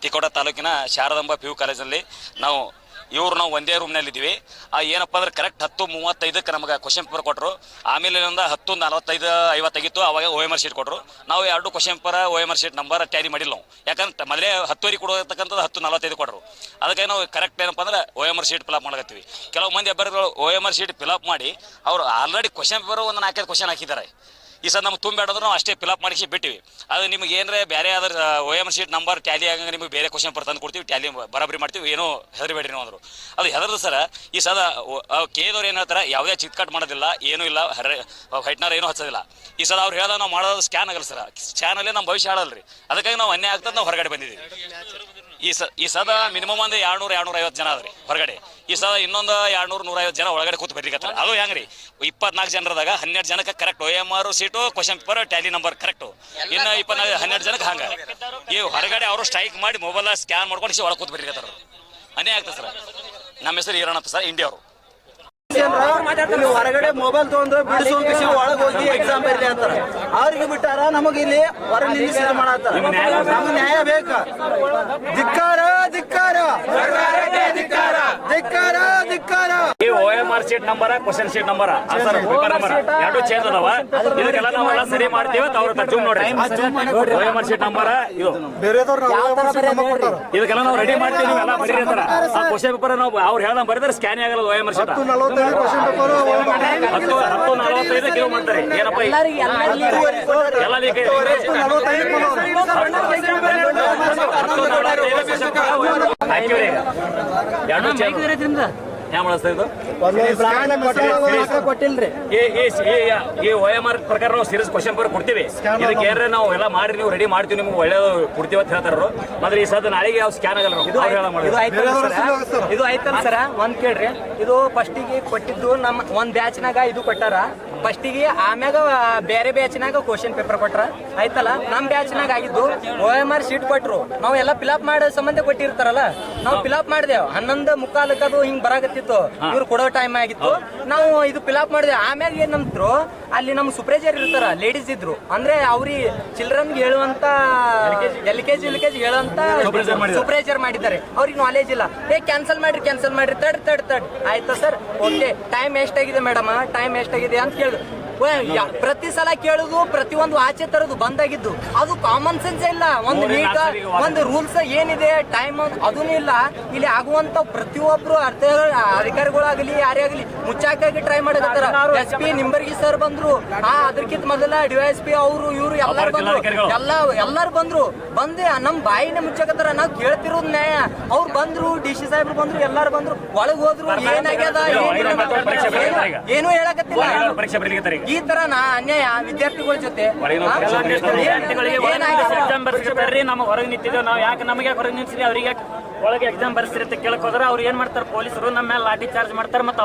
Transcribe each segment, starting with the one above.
ತಿಕೋಟ ತಾಲೂಕಿನ ಶಾರದಾಂಬ PU ಕಾಲೇಜಲ್ಲಿ ನಾವು ಒಂದೇ ರೂಮ್ನಲ್ಲಿದ್ದೀವಿ. ಏನಪ್ಪ ಅಂದ್ರೆ ಕರೆಕ್ಟ್ 10:35ಕ್ಕೆ ನಮಗೆ ಕ್ವಶನ್ ಪೇಪರ್ ಕೊಟ್ಟರು. ಆಮೇಲೆ 10:45-50 ಆಗಿತ್ತು. ಅವಾಗ OMR ಶೀಟ್ ಕೊಟ್ಟರು. ನಾವು 2 question paper OMR sheet number Tally ಮಾಡಿಲ್ಲ ನಾವು. ಯಾಕಂದ್ರೆ ಮೊದಲೇ 10:00 ಕೊಡೋತಕ್ಕಂಥದ್ದು 10:45 ಕೊಟ್ಟರು. ಅದಕ್ಕೆ ನಾವು ಕರೆಕ್ಟ್ ಏನಪ್ಪ ಅಂದ್ರೆ OMR ಶೀಟ್ ಫಿಲಪ್ ಮಾಡಕತ್ತೀವಿ. ಕೆಲವು ಮಂದಿ ಅಭ್ಯರ್ಥಿಗಳು OMR ಶೀಟ್ ಫಿಲಪ್ ಮಾಡಿ ಅವರು ಆಲ್ರೆಡಿ ಕ್ವಶನ್ ಪೇಪರ್ ಒಂದು 4-5 ಕ್ವಶನ್ ಹಾಕಿದ್ದಾರೆ. ಈ ಸಲ ನಮ್ಗೆ ತುಂಬೇಡೋದು ನಾವು ಅಷ್ಟೇ ಫಿಲಪ್ ಮಾಡಿಸಿ ಬಿಟ್ಟಿವಿ. ಅದು ನಿಮ್ಗೆ ಏನರೇ ಬೇರೆ ಆದ್ರೆ OMR ಶೀಟ್ ನಂಬರ್ ಟ್ಯಾಲಿ ಆಗಂಗೆ ನಿಮಗೆ ಬೇರೆ ಕ್ವಶನ್ ಪೇಪರ್ ತಂದು ಕೊಡ್ತೀವಿ, ಟ್ಯಾಲಿ ಬರಾಬರಿ ಮಾಡ್ತೀವಿ, ಏನೋ ಹೆದರಬೇಡ್ರಿ ನಾವು ಅಂದರು. ಅದು ಹೆದರ್ದು ಸರ ಈ ಸಲ ಕೇದವ್ರು ಏನು ಹೇಳ್ತಾರೆ, ಯಾವುದೇ ಚಿತ್ಕಟ್ ಮಾಡೋದಿಲ್ಲ, ಏನೂ ಇಲ್ಲ, ಹೈಟ್ನಾರ ಏನೂ ಹಚ್ಚೋದಿಲ್ಲ. ಈ ಸಲ ಅವ್ರು ಹೇಳ್ದ ನಾವು ಮಾಡೋದು ಸ್ಕ್ಯಾನ್ ಆಗಲ್ಲ ಸರ್, ಸ್ಕ್ಯಾನಲ್ಲೇ ನಮ್ಮ ಭವಿಷ್ಯ ಆಡಲ್ರಿ. ಅದಕ್ಕಾಗಿ ನಾವು ಅನ್ಯಾಯ ಆಗ್ತದೆ, ನಾವು ಹೊರಗಡೆ ಬಂದಿದ್ದೀವಿ. ಈ ಸದ ಮಿನಿಮಮ್ ಒಂದು 200-250 ಜನ ಅದ್ರಿ ಹೊರಗಡೆ. ಈ ಸದ ಇನ್ನೊಂದು 200-150 ಜನ ಒಳಗಡೆ ಕೂತು ಬರ್ಲಿಕ್ಕೆ. ಅದು ಹೆಂಗ್ರಿ 24 ಜನರದಾಗ 12 ಜನಕ್ಕೆ correct OMR sheet question paper tally number correct. ಇನ್ನು 12 ಜನಕ್ಕೆ ಹಂಗೆ ಈ ಹೊರಗಡೆ ಅವರು ಸ್ಟ್ರೈಕ್ ಮಾಡಿ ಮೊಬೈಲ್ ಸ್ಕ್ಯಾನ್ ಮಾಡ್ಕೊಂಡು ಒಳಗೆ ಕೂತು ಬರ್ಲಿಕ್ಕೆ ಅನ್ಯಾಯ ಆಗ್ತದೆ ಸರ್. ನಮ್ಮ ಹೆಸರು ಈರಣ್ಣ ಅಂತ ಸರ್, ಇಂಡಿಯಾ ಅವರು. ಹೊರಗಡೆ ಮೊಬೈಲ್ ತಗೊಂಡು ಬಿಡಿಸೋಕೆ ಒಳಗೆ ಹೋಗಿ ಎಕ್ಸಾಮ್ ಬರಲಿ ಅಂತಾರೆ. ಅವ್ರಿಗೆ ಬಿಟ್ಟಾರ, ನಮಗೆ ಇಲ್ಲಿ ಹೊರಗೆ ನಿಲ್ಲಿಸಿ ಮಾಡತ್ತಾರ. ನಮ್ಗೆ ನ್ಯಾಯ ಬೇಕು. ಧಿಕ್ಕಾರ ಧಿಕ್ಕಾರ ಧಿಕ್ಕಾರ ಧಿಕ್ಕಾರ. ಈ OMR sheet number question sheet number answer paper number ಎರಡು ಚೇಂಜ್ ಅದಾವ. ಇದಕ್ಕೆಲ್ಲ ನಾವೆಲ್ಲ ಸರಿ ಮಾಡ್ತೀವಿ ಅಂತ ಅವ್ರ ಜೂಮ್ ನೋಡ್ರಿ. OMR ಶೀಟ್ ನಂಬರ್ ಇದು ಇದಕ್ಕೆಲ್ಲ ನಾವು ರೆಡಿ ಮಾಡ್ತೀವಿ. ನೀವೆಲ್ಲ ಬರೀರಿ ಅಂತಾರ. ಆ ಕ್ವಶನ್ ಪೇಪರ್ ನಾವು ಅವ್ರು ಹೇಳ್ದಂಗೆ ಬರೀತಾರೆ, ಸ್ಕ್ಯಾನ್ ಆಗಲ್ಲ OMR ಶೀಟ್. 10:45 ಕಿಲೋ ಮಾಡ್ತಾರೆ. ಏನಪ್ಪ ಎಲ್ಲ ಈ OMR ಪ್ರಕಾರ ನಾವು ಸೀರಿಯಸ್ ಕ್ವಶನ್ ಪೇಪರ್ ಕೊಡ್ತೀವಿ. ಇದಕ್ಕೆ ಏನಾರ ನಾವು ಎಲ್ಲ ಮಾಡಿ ನೀವು ರೆಡಿ ಮಾಡ್ತೀವಿ, ನಿಮ್ಗೆ ಒಳ್ಳೇದು ಕೊಡ್ತೀವಿ ಅಂತ ಹೇಳ್ತಾರ. ಮತ್ತೆ ಈ ಸದ ನಾಳೆಗೆ ಯಾವ ಸ್ಕ್ಯಾನ್ ಆಗಲ್ಲ. ಇದು ಆಯ್ತಲ್ಲ ಸರ, ಒಂದ್ ಕೇಳ್ರಿ. ಇದು ಫಸ್ಟಿಗೆ ಕೊಟ್ಟಿದ್ದು ನಮ್ಮ ಒಂದ್ ಬ್ಯಾಚ್ನಾಗ ಇದು ಕೊಟ್ಟಾರ ಫಸ್ಟಿಗೆ, ಆಮ್ಯಾಗ ಬೇರೆ ಬ್ಯಾಚ್ನಾಗ ಕ್ವಶನ್ ಪೇಪರ್ ಕೊಟ್ರ ಆಯ್ತಲ್ಲ. ನಮ್ ಬ್ಯಾಚ್ನಾಗ ಆಗಿದ್ದು OMR ಶೀಟ್ ಕೊಟ್ರು. ನಾವು ಎಲ್ಲ ಫಿಲಪ್ ಮಾಡೋ ಸಂಬಂಧ ಕೊಟ್ಟಿರ್ತಾರಲ್ಲ, ನಾವು ಫಿಲಪ್ ಮಾಡಿದೆವು. 11:45 ಅದು ಹಿಂಗ್ ಬರಾಕತ್ತಿತ್ತು, ಇವ್ರು ಕೊಡೋ ಟೈಮ್ ಆಗಿತ್ತು. ನಾವು ಇದು ಫಿಲಪ್ ಮಾಡಿದೆವು. ಆಮ್ಯಾಗ ಏನ್ ನಮ್ದ್ರು ಅಲ್ಲಿ ನಮ್ ಸೂಪರ್ವೈಸರ್ ಇರ್ತಾರ, ಲೇಡೀಸ್ ಇದ್ರು. ಅಂದ್ರೆ ಅವ್ರಿಗೆ ಚಿಲ್ಡ್ರನ್ ಹೇಳುವಂತ LKG ಹೇಳುವಂತ ಸೂಪರ್ವೈಸರ್ ಮಾಡಿದ್ದಾರೆ. ಅವ್ರಿಗೆ ನಾಲೆಜ್ ಇಲ್ಲ. ಕ್ಯಾನ್ಸಲ್ ಮಾಡ್ರಿ ತಡ್ ಆಯ್ತಾ ಸರ್, ಓಕೆ ಟೈಮ್ ಎಷ್ಟಾಗಿದೆ ಮೇಡಮ್, ಟೈಮ್ ಎಷ್ಟಾಗಿದೆ ಅಂತ ಕೇಳಿದ್ರು. ಪ್ರತಿ ಸಲ ಕೇಳುದು, ಪ್ರತಿಯೊಂದು ಆಚೆ ತರದು ಬಂದಾಗಿದ್ದು. ಅದು ಕಾಮನ್ ಸೆನ್ಸ್ ಇಲ್ಲ. ಒಂದು ನೀಟ್ ಒಂದು ರೂಲ್ಸ್ ಏನಿದೆ ಟೈಮ್ ಅದೂ ಇಲ್ಲ. ಇಲ್ಲಿ ಆಗುವಂತ ಪ್ರತಿಯೊಬ್ರು ಅಧಿಕಾರಿಗಳಾಗಲಿ ಯಾರೇ ಆಗಲಿ ಮುಚ್ಚಾಕಾಗಿ ಟ್ರೈ ಮಾಡಕತ್ತಾರ. SP ನಿಂಬರ್ಗಿ ಸರ್ ಬಂದ್ರು, ಅದಕ್ಕಿಂತ ಮೊದಲ DYSP ಅವರು ಇವರು ಎಲ್ಲಾರು ಬಂದ್ರು. ಬಂದು ನಮ್ ಬಾಯಿನ ಮುಚ್ಚಾಕತ್ತಾರ. ನಾವ್ ಕೇಳ್ತಿರೋದ್ ನ್ಯಾಯ. ಅವ್ರು ಬಂದ್ರು, DC ಸಾಹೇಬ್ರು ಬಂದ್ರು, ಎಲ್ಲಾರು ಬಂದ್ರು, ಒಳಗ್ ಹೋದ್ರು. ಏನಾಗ್ಯದ ಏನು ಹೇಳಕತ್ತಿಲ್ಲ. ಈ ತರ ಅನ್ಯಾಯ ವಿದ್ಯಾರ್ಥಿಗಳ ಜೊತೆ. ನಮ್ಮ ಹೊರಗೆ ನಿಂತಿದ್ದೇವೆ ನಾವು. ಯಾಕೆ ನಮಗೆ ಹೊರಗೆ ನಿಲ್ಸಿದ್ವಿ, ಅವ್ರಿಗೆ ಒಳಗೆ ಎಕ್ಸಾಮ್ ಬರ್ಸ್ರಿ ಅಂತ ಕೇಳಕ್ ಹೋದ್ರೆ ಅವ್ರು ಏನ್ ಮಾಡ್ತಾರೆ, ಪೊಲೀಸರು ನಮ್ಮ ಮೇಲೆ ಲಾಠಿ ಚಾರ್ಜ್ ಮಾಡ್ತಾರೆ. ಮತ್ತೆ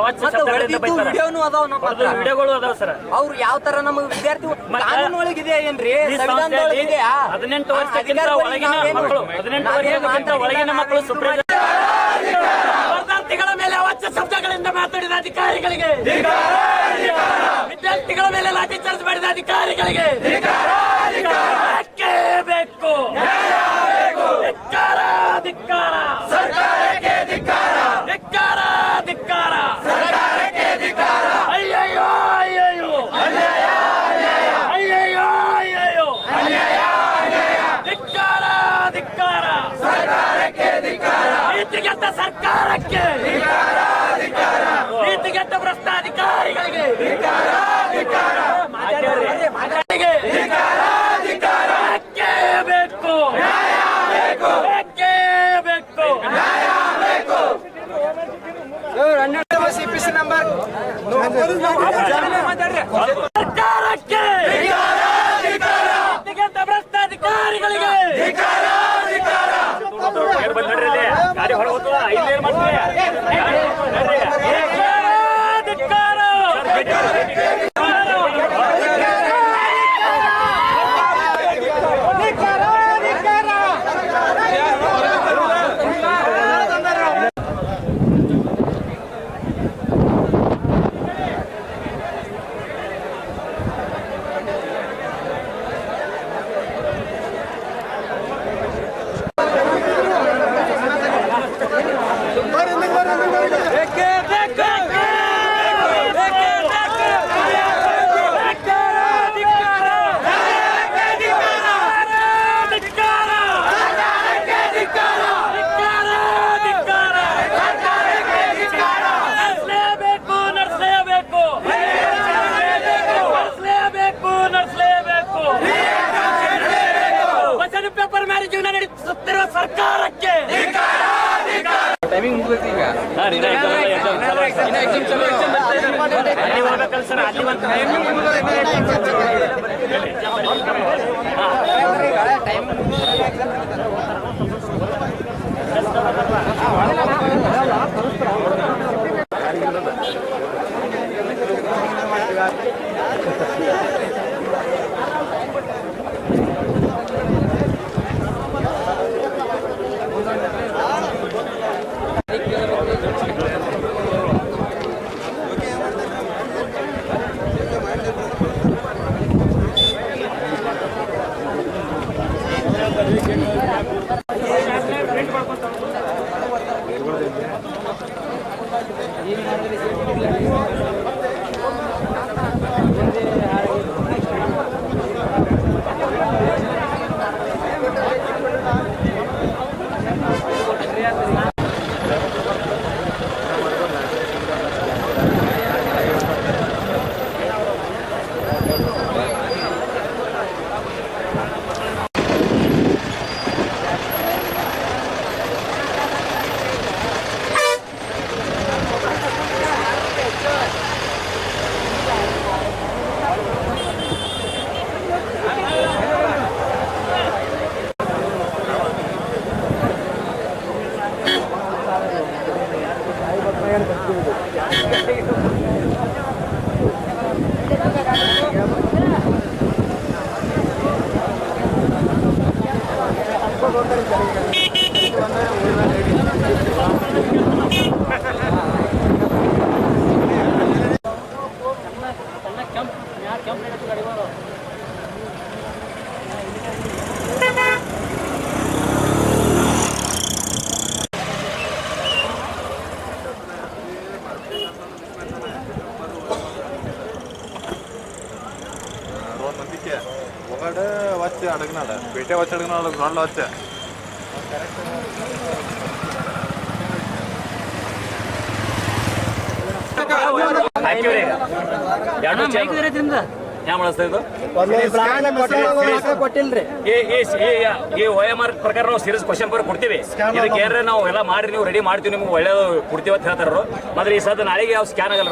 ವಿಡಿಯೋಗಳು ಅದಾವ ಸರ್. ಅವ್ರು ಯಾವ ತರ ನಮ್ಮ ವಿದ್ಯಾರ್ಥಿ ಒಳಗಿದೆ ಏನ್ರಿ, 18 ವರ್ಷಕ್ಕಿಂತ ಒಳಗಿನ ಮಕ್ಕಳು ವಿದ್ಯಾರ್ಥಿಗಳ ಮೇಲೆ ಅವಾಚ್ಯ ಶಬ್ದಗಳಿಂದ ಮಾತಾಡಿದ ಅಧಿಕಾರಿಗಳಿಗೆ, ವಿದ್ಯಾರ್ಥಿಗಳ ಮೇಲೆ ಲಾಠಿ ಚಾರ್ಜ್ ಮಾಡಿದ ಅಧಿಕಾರಿಗಳಿಗೆ ಬೇಕು. ಧಿಕ್ಕಾರ ಧಿಕ್ಕಾರ ಸರ್ಕಾರಕ್ಕೆ, ಧಿಕ್ಕಾರ ಧಿಕ್ಕಾರ ಧಿಕ್ಕಾರ ಸರ್ಕಾರಕ್ಕೆ, ಧಿಕ್ಕಾರ. ಅಯ್ಯಯ್ಯೋ ಅಯ್ಯಯ್ಯೋ ಅನ್ಯಾಯ ಅಯ್ಯಯ್ಯೋ ಅಯ್ಯಯ್ಯೋ ಅನ್ಯಾಯ ಧಿಕ್ಕಾರ ಧಿಕ್ಕಾರ ಸರ್ಕಾರಕ್ಕೆ, ಧಿಕ್ಕಾರ. ನೀತಿಗೆಟ್ಟ ಸರ್ಕಾರಕ್ಕೆ, ನೀತಿಗೆಟ್ಟ ಭ್ರಷ್ಟ ಅಧಿಕಾರಿಗಳಿಗೆ ಬೇಕು. CPC ನಂಬರ್ ಸರ್ಕಾರಕ್ಕೆ, ಭ್ರಷ್ಟ ಅಧಿಕಾರಿಗಳಿಗೆ ಗಾಡಿ ಹೊರ ಅಲ್ಲಿ ಹೋಗ್ಬೇಕಲ್ಲ ಸರ್, ಅಲ್ಲಿ ಒಂದು ఒకటే వచ్చి అడిగినాడు పెట్టే వచ్చి అడిగినాడు గ్రౌండ్లో వచ్చా ಕೊಟ್ಟಿಲ್ರಿ ಈ OMR ಪ್ರಕಾರ ನಾವು ಸೀರಿಯಸ್ ಕ್ವಶನ್ ಪೇಪರ್ ಕೊಡ್ತೀವಿ. ಇದಕ್ಕೆ ಏನಾರ ನಾವು ಎಲ್ಲ ಮಾಡಿ ನೀವು ರೆಡಿ ಮಾಡ್ತೀವಿ, ನಿಮ್ಗೆ ಒಳ್ಳೇದು ಕೊಡ್ತೀವಿ ಅಂತ ಹೇಳ್ತಾರ. ಮತ್ತೆ ಈ ಸದ ನಾಳೆಗೆ ಯಾವ ಸ್ಕ್ಯಾನ್ ಆಗಲ್ಲ.